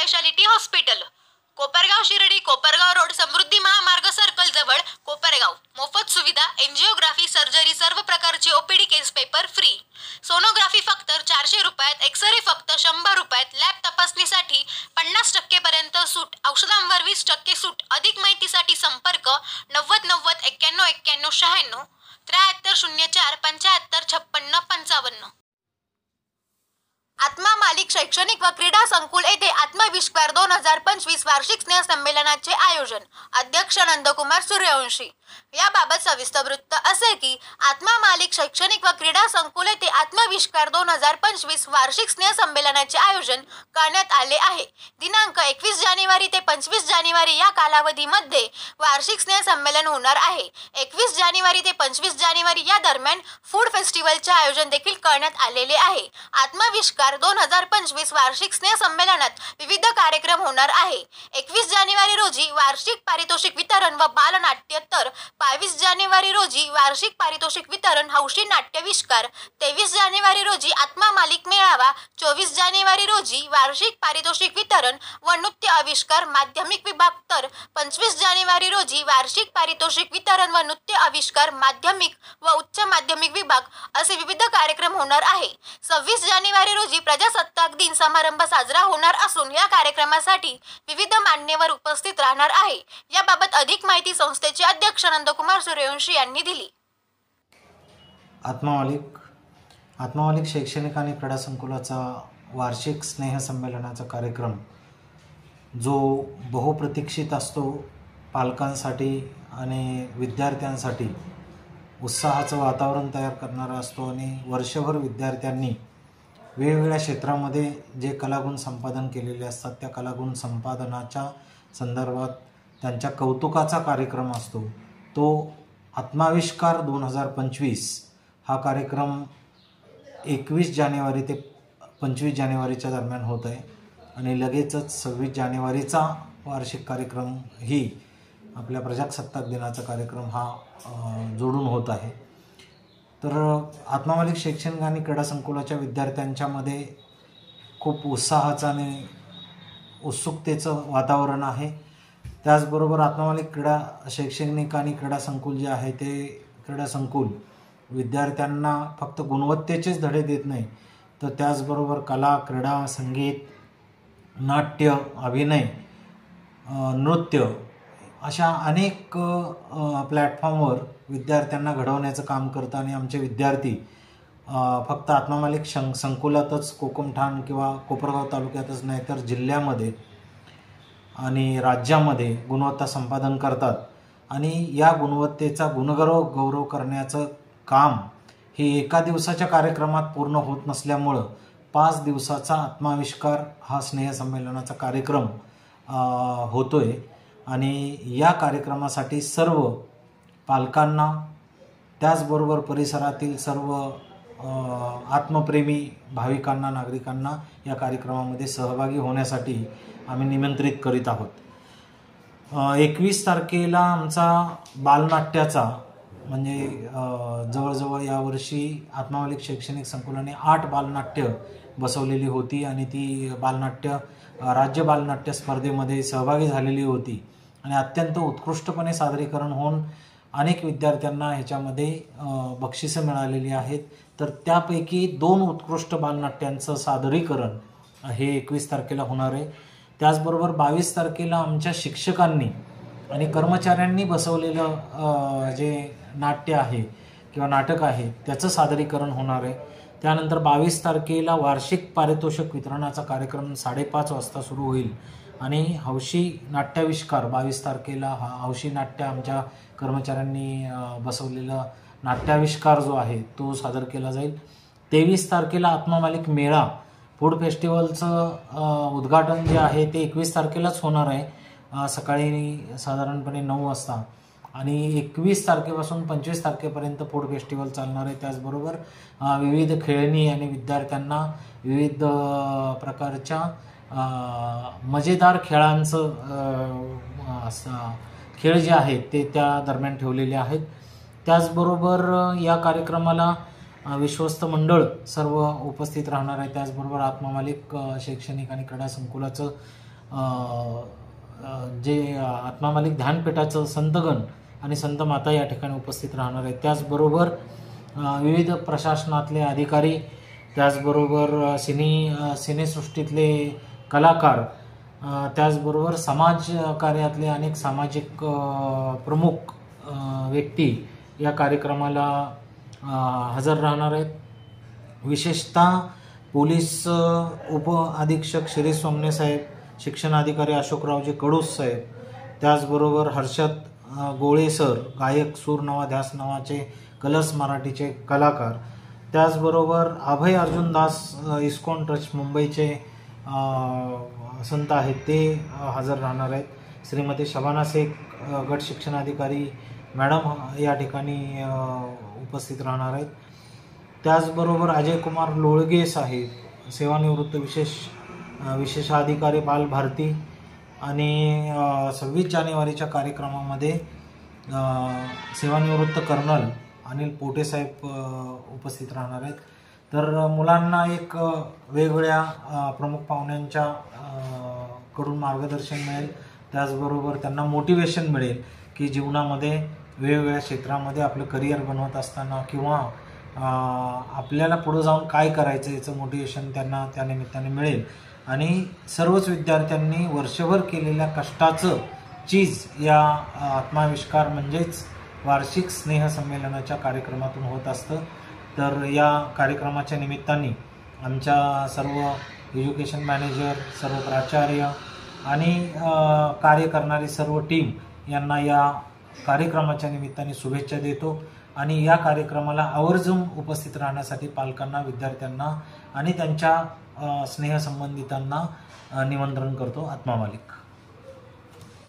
Speciality hospital, Kopargaon Shirdi, Kopargaon road, Samruddhi Mahamarg circle जवळ, कोपरगाव. मोफत सुविधा, एंजिओग्राफी, सर्जरी, सर्व प्रकारचे ओपीडी, केस पेपर फ्री. सोनोग्राफी फक्त 400 रुपयात, एक्सरे फक्त 100 रुपयात, लॅब तपासणीसाठी 50% पर्यंत सूट, औषधांवर 20% सूट. अधिक माहितीसाठी संपर्क 90 90 91 91 96 73 04 75 56 55. आत्मा मालिक शैक्षणिक व क्रीडा संकुल येथे आत्मविश्वास 2025 वार्षिक स्नेह संमेलनाचे आयोजन. अध्यक्ष नंदकुमार सूर्यवंशी. याबाबत सविस्तर वृत्त असे की आत्मा मालिक शैक्षणिक व क्रीडा संकुल येथे आत्मविश्वास 2025 वार्षिक स्नेह संमेलनाचे आयोजन करण्यात आले आहे. दिनांक 21 जानेवारी ते 25 जानेवारी या कालावधीमध्ये वार्षिक स्नेह संमेलन होणार आहे. 21 जानेवारी ते 25 जानेवारी या दरम्यान फूड फेस्टिवलचे आयोजन देखील करण्यात आलेले आहे. आत्मविश्वास 2025 वार्षिक स्नेह संमेलनात विविध कार्यक्रम होणार आहे. 21 जानेवारी रोजी वार्षिक पारितोषिक वितरण व बालनाट्य, तर 22 जानेवारी रोजी वार्षिक पारितोषिक वितरण, हौशी नाट्याविष्कार. 23 जानेवारी रोजी आत्मा मालिक मेळावा. 24 जानेवारी रोजी वार्षिक पारितोषिक वितरण व नृत्य आविष्कार माध्यमिक विभाग, तर 25 जानेवारी रोजी वार्षिक पारितोषिक वितरण व नृत्य आविष्कार माध्यमिक व उच्च माध्यमिक विभाग असे विविध कार्यक्रम होणार आहे. 26 जानेवारी रोजी प्रजासत्ताक दिन समारंभ साजरा होणार असून या कार्यक्रमासाठी विविध मान्यवर उपस्थित राहणार आहे. याबाबत अधिक माहिती संस्थेचे अध्यक्ष नंदकुमार सूर्यवंशी यांनी दिली. आत्मा मालिक शैक्षणिक आणि क्रीडा संकुलाचा वार्षिक स्नेह संमेलनाचा कार्यक्रम जो बहुप्रतीक्षित असतो, पालकांसाठी आणि विद्यार्थ्यांसाठी उत्साहाचं वातावरण तयार करणारा असतो आणि वर्षभर विद्यार्थ्यांनी वेगवेगळ्या क्षेत्रामध्ये जे कलागुण संपादन केलेले असतात त्या कलागुण संपादनाच्या संदर्भात त्यांच्या कौतुकाचा कार्यक्रम असतो. तो आत्माविष्कार 2025 हा कार्यक्रम 21 जानेवारी ते 25 जानेवारीच्या दरम्यान होत आहे आणि लगेचच 26 जानेवारीचा वार्षिक कार्यक्रम ही आपल्या प्रजासत्ताक दिनाचा कार्यक्रम हा जोडून होत आहे. तर आत्मा मालिक शैक्षणिक आणि क्रीडा संकुलाच्या विद्यार्थ्यांच्यामध्ये खूप उत्साहाचं आणि उत्सुकतेचं वातावरण आहे. त्याचबरोबर आत्मा मालिक शैक्षणिक आणि क्रीडा संकुल जे आहे ते क्रीडा संकुल विद्यार्थ्यांना फक्त गुणवत्तेचेच धडे देत नाही, तर त्याचबरोबर कला, क्रीडा, संगीत, नाट्य, अभिनय, नृत्य अशा अनेक प्लॅटफॉर्मवर विद्यार्थ्यांना घडवण्याचं काम करतं. आणि आमचे विद्यार्थी फक्त आत्मा मालिक संकुलातच, कोकमठाण किंवा कोपरगाव तालुक्यातच नाही तर जिल्ह्यामध्ये आणि राज्यामध्ये गुणवत्ता संपादन करतात. आणि या गुणवत्तेचा गौरव करण्याचं काम हे एका दिवसाच्या कार्यक्रमात पूर्ण होत नसल्यामुळं 5 दिवसाचा आत्माविष्कार हा स्नेहसंमेलनाचा कार्यक्रम होतोय. आणि या कार्यक्रमासाठी सर्व पालकांना, त्याचबरोबर परिसरातील सर्व आत्मप्रेमी भाविकांना, नागरिकांना या कार्यक्रमामध्ये सहभागी होण्यासाठी आम्ही निमंत्रित करीत आहोत. 21 तारखेला आमचा बालनाट्याचा म्हणजे जवळजवळ यावर्षी आत्मा मालिक शैक्षणिक संकुलाने 8 बालनाट्य बसवलेली होती आणि ती बालनाट्य राज्य बालनाट्य स्पर्धेमध्ये सहभागी झालेली होती आणि अत्यंत उत्कृष्टपणे सादरीकरण होऊन अनेक विद्यार्थ्यांना ह्याच्यामध्ये बक्षिसं मिळालेली आहेत. तर त्यापैकी 2 उत्कृष्ट बालनाट्यांचं सादरीकरण हे 21 तारखेला होणार आहे. त्याचबरोबर 22 तारखेला आमच्या शिक्षकांनी आणि कर्मचाऱ्यांनी बसवलेलं जे नाट्य आहे किंवा नाटक आहे त्याचं सादरीकरण होणार आहे. त्यानंतर 22 तारखेला वार्षिक पारितोषिक वितरणाचा कार्यक्रम 5:30 वाजता सुरू होईल आणि हौशी नाट्याविष्कार 22 तारखेला हा हौशी नाट्य आमच्या कर्मचाऱ्यांनी बसवलेला नाट्याविष्कार जो आहे तो सादर केला जाईल. 23 तारखेला आत्मा मालिक मेळा फूड फेस्टिवलचं उद्घाटन जे आहे ते 21 तारखेलाच होणार आहे सकाळी साधारणपणे 9 वाजता आणि 21 तारखेपासून 25 तारखेपर्यंत फूड फेस्टिवल चालणार आहे. त्याचबरोबर विविध खेळणी आणि विद्यार्थ्यांना विविध प्रकारच्या मजेदार खेळांचं खेळ जे आहेत ते त्या दरम्यान ठेवलेले आहेत. त्याचबरोबर या कार्यक्रमाला विश्वस्त मंडळ सर्व उपस्थित राहणार आहे. त्याचबरोबर आत्मा मालिक शैक्षणिक आणि क्रीडा संकुलाचं जे आत्मा मालिक ध्यानपीठाचं संतगण आणि संत माता या ठिकाणी उपस्थित राहणार आहेत. त्याचबरोबर विविध प्रशासनातले अधिकारी, त्याचबरोबर सिनेसृष्टीतले कलाकार, त्याचबरोबर समाजकार्यातले अनेक सामाजिक प्रमुख व्यक्ती या कार्यक्रमाला हजर राहणार आहेत. विशेषतः पोलीस उप अधीक्षक शिरीष सोमने साहेब, शिक्षणाधिकारी अशोकरावजी कडूस साहेब, त्याचबरोबर हर्षद गोळे सर, गायक सूर नवा ध्यास नावाचे कलर्स मराठीचे कलाकार, त्याचबरोबर अभय अर्जुन दास इस्कॉन ट्रस्ट मुंबईचे संत आहेत ते हजर राहणार आहेत. श्रीमती शबाना शेख गट शिक्षणाधिकारी मॅडम या ठिकाणी उपस्थित राहणार आहेत. त्याचबरोबर अजय कुमार लोळगे साहेब, सेवानिवृत्त विशेषाधिकारी बाल भारती, आणि 26 जानेवारीच्या कार्यक्रमामध्ये सेवानिवृत्त कर्नल अनिल पोटे साहेब उपस्थित राहणार आहेत. तर मुलांना एक वेगवेगळ्या प्रमुख पाहुण्यांच्या कडून मार्गदर्शन मिळेल, त्याचबरोबर त्यांना मोटिवेशन मिळेल की जीवनामध्ये वेगवेगळ्या क्षेत्रामध्ये आपलं करिअर बनवत असताना किंवा आपल्याला पुढं जाऊन काय करायचं याचं मोटिवेशन त्यांना त्या निमित्ताने मिळेल. आणि सर्वच विद्यार्थ्यांनी वर्षभर केलेल्या कष्टाचं चीज या आत्माविष्कार म्हणजेच वार्षिक स्नेहसंमेलनाच्या कार्यक्रमातून होत असतं. तर या कार्यक्रमाच्या निमित्ताने आमच्या सर्व एज्युकेशन मॅनेजर, सर्व प्राचार्य आणि कार्य करणारी सर्व टीम यांना या कार्यक्रमाच्या निमित्ताने शुभेच्छा देतो. आणि या कार्यक्रमाला आवर्जून उपस्थित राहण्यासाठी पालकांना, विद्यार्थ्यांना आणि त्यांच्या स्नेहसंबंधितांना निमंत्रण करतो. आत्मा मालिक.